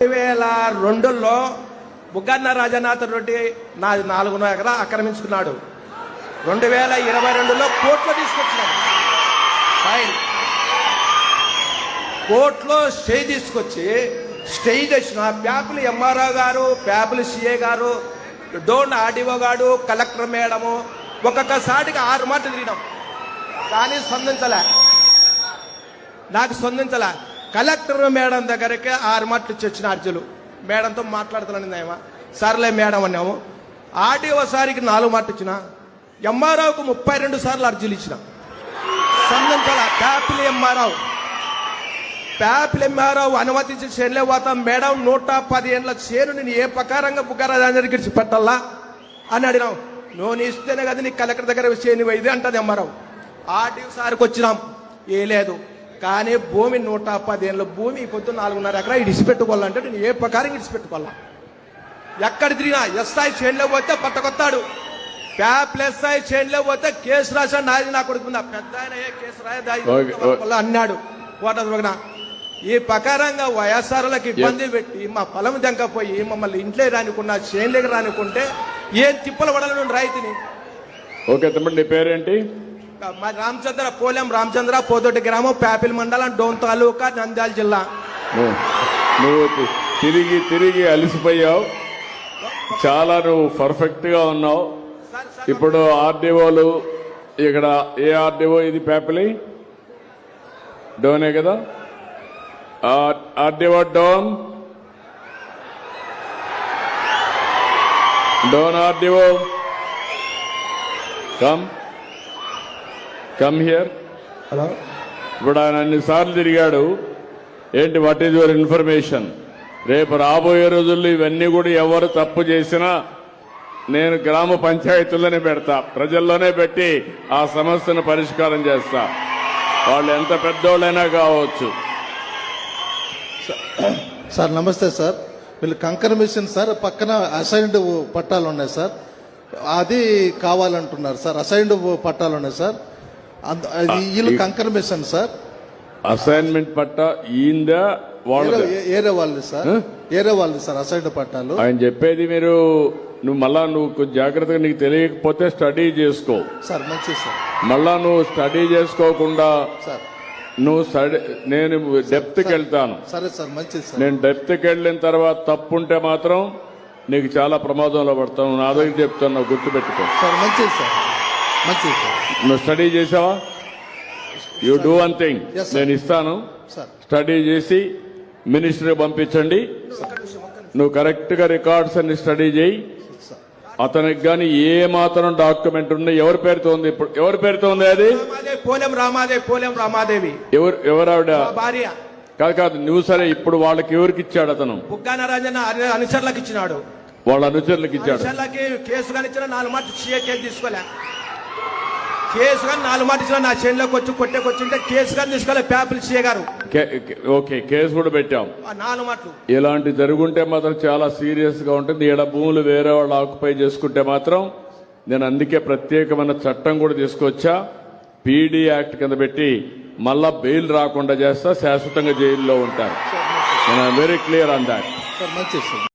2002లో బుగ్గన్న రాజనాథ్ రెడ్డి 4 ఎకరా ఆక్రమించుకున్నాడు. 2022లో కోర్టులో తీసుకొచ్చినాడు. ఫైన్ కోర్టులో స్టే తీసుకొచ్చి స్టే చేసిన ప్యాపులు ఎంఆర్ఓ గారు, ప్యాపులు సిఏ గారు, డోన్ ఆర్డీఓ గారు, కలెక్టర్ మేడము ఒక్కొక్కసారిగా 6 మాటలు తిరిగినాం. కానీ నాకు స్పందించలే. కలెక్టర్ మేడం దగ్గరికి 6 మాటలు ఇచ్చిన అర్జీలు. మేడంతో మాట్లాడుతున్నాను, సర్లే మేడం అన్నాము. ఆర్డీఓ సారికి 4 మాటలు ఇచ్చిన, ఎంఆర్ఓకు 32 సార్లు అర్జీలు ఇచ్చిన, స్పందించాల. ప్యాపిల్ ఎంఆర్ఓ అనుమతించి చేనులే పోతాం మేడం, 110 ఏళ్ళ చేను నేను ఏ ప్రకారంగా బుగ్గరాజానికి ఇచ్చి పెట్టాలా అని అడిగినాం. నువ్వు ఇస్తేనే కదా నీ కలెక్టర్ దగ్గర చేను ఇది అంటది ఎంఆర్ఓ. ఆర్డీఓ సార్కి వచ్చినాం, ఏ లేదు. కానీ భూమి 110 ఏళ్ళ భూమి పొద్దు 4.5 ఎకరా ఇడిచిపెట్టుకోవాలంటే నేను ఏ ప్రకారం ఇడిచిపెట్టుకోవాలా? ఎక్కడ తిరిగినా ఎస్ఐ చేనులో పోతే పట్టకొత్తాడు, ప్యాప్ల ఎస్ఐ చేనులో పోతే కేసు రాశాడు. నాది నా కొడుకుందా పెద్ద ఆయన ఏ కేసు రాయదా అన్నాడు. ఓటర్న ఈ ప్రకారంగా వైఎస్ఆర్లకు ఇబ్బంది పెట్టి మా పొలం దెంకపోయి మమ్మల్ని ఇంట్లో రానికున్నా చేనులోకి రానికుంటే ఏం తిప్పలు పడాలని రైతుని. ఓకే తమ్ముడు, నీ పేరేంటి? రామచంద్ర, పోలెం రామచంద్ర, పోదొడ్డి గ్రామం, ప్యాపిల్ మండలం, డోన్ తాలూకా, నంద్యాల జిల్లా. నువ్వు తిరిగి అలసిపోయావు, చాలా నువ్వు పర్ఫెక్ట్ గా ఉన్నావు. ఇప్పుడు ఆర్డీఓలు ఇక్కడ ఏ ఆర్డీఓ ఇది? ప్యాపిలి డోనే కదా? RDO Dhone RDO come here. Hello, ఇప్పుడు ఆయన అన్నిసార్లు తిరిగాడు. ఏంటి, వాట్ ఈజ్ యువర్ ఇన్ఫర్మేషన్? రేపు రాబోయే రోజుల్లో ఇవన్నీ కూడా ఎవరు తప్పు చేసినా నేను గ్రామ పంచాయతీల్లోనే పెడతా, ప్రజల్లోనే పెట్టి ఆ సమస్యను పరిష్కారం చేస్తా, వాళ్ళు ఎంత పెద్దోళ్ళైనా కావచ్చు. సార్ నమస్తే సార్. వీళ్ళు కంకర్ మిషన్ సార్, పక్కన అసైన్డ్ పట్టాలు ఉన్నాయి సార్, అది కావాలంటున్నారు సార్. అసైన్డ్ పట్టాలు ఉన్నాయి సార్, వీళ్ళు కంకర్ మిషన్ సార్. అసైన్మెంట్ పట్టా ఈందా ఏరే వాళ్ళు సార్, ఏరే వాళ్ళు సార్ అసైన్డ్ పట్టాలు. ఆయన చెప్పేది మీరు నువ్వు కొంచెం జాగ్రత్తగా, నీకు తెలియకపోతే స్టడీ చేసుకో సార్. మంచిది సార్. మళ్ళా నువ్వు స్టడీ చేసుకోకుండా సార్ నేను డెప్త్కి వెళ్తాను. సరే సార్, మంచిది సార్. నేను డెప్త్కి వెళ్ళిన తర్వాత తప్పుంటే మాత్రం నీకు చాలా ప్రమాదంలో పడతాను. నా దగ్గర చెప్తాను, గుర్తుపెట్టుకో సార్. మంచిది సార్, మంచిది సార్. నువ్వు స్టడీ చేసావా? యూ డూ వన్ థింగ్, నేను ఇస్తాను, స్టడీ చేసి మినిస్టర్ పంపించండి. నువ్వు కరెక్ట్ గా రికార్డ్స్ అన్ని స్టడీ చేయి. అతనికి గాని ఏ మాత్రం డాక్యుమెంట్ ఉంది, ఎవరి పేరుతో ఉంది? ఇప్పుడు ఎవరి పేరుతో ఉంది అది? పోలెం రామాదేవి. ఎవరు ఆవిడ? భార్య. కాదు నువ్వు. సరే, ఇప్పుడు వాళ్ళకి ఎవరికి ఇచ్చాడు అతను? బుగ్గన రాజన్న అనుచరులకు ఇచ్చినాడు. వాళ్ళ అనుచరులకు ఇచ్చాడు. కేసు కానీ ఇచ్చిన 4 మాటలు కేసు తీసుకోలే. కేసు కానీ 4 మాటలు ఇచ్చిన నా చేనులోకి వచ్చి కొట్టేకొచ్చింటే కేసు కానీ తీసుకోలే. ప్యాపిల్ సిఏ గారు ఓకే, కేసు కూడా పెట్టాం. 4 మాటలు ఇలాంటి జరుగుంటే మాత్రం చాలా సీరియస్ గా ఉంటుంది. ఈడ భూములు వేరే వాళ్ళు ఆక్యుపై చేసుకుంటే మాత్రం నేను అందుకే ప్రత్యేకమైన చట్టం కూడా తీసుకొచ్చా. పీడీ యాక్ట్ కింద పెట్టి మళ్ళా బెయిల్ రాకుండా చేస్తా, శాశ్వతంగా జైల్లో ఉంటారు. Very clear on that. మంచిది సార్.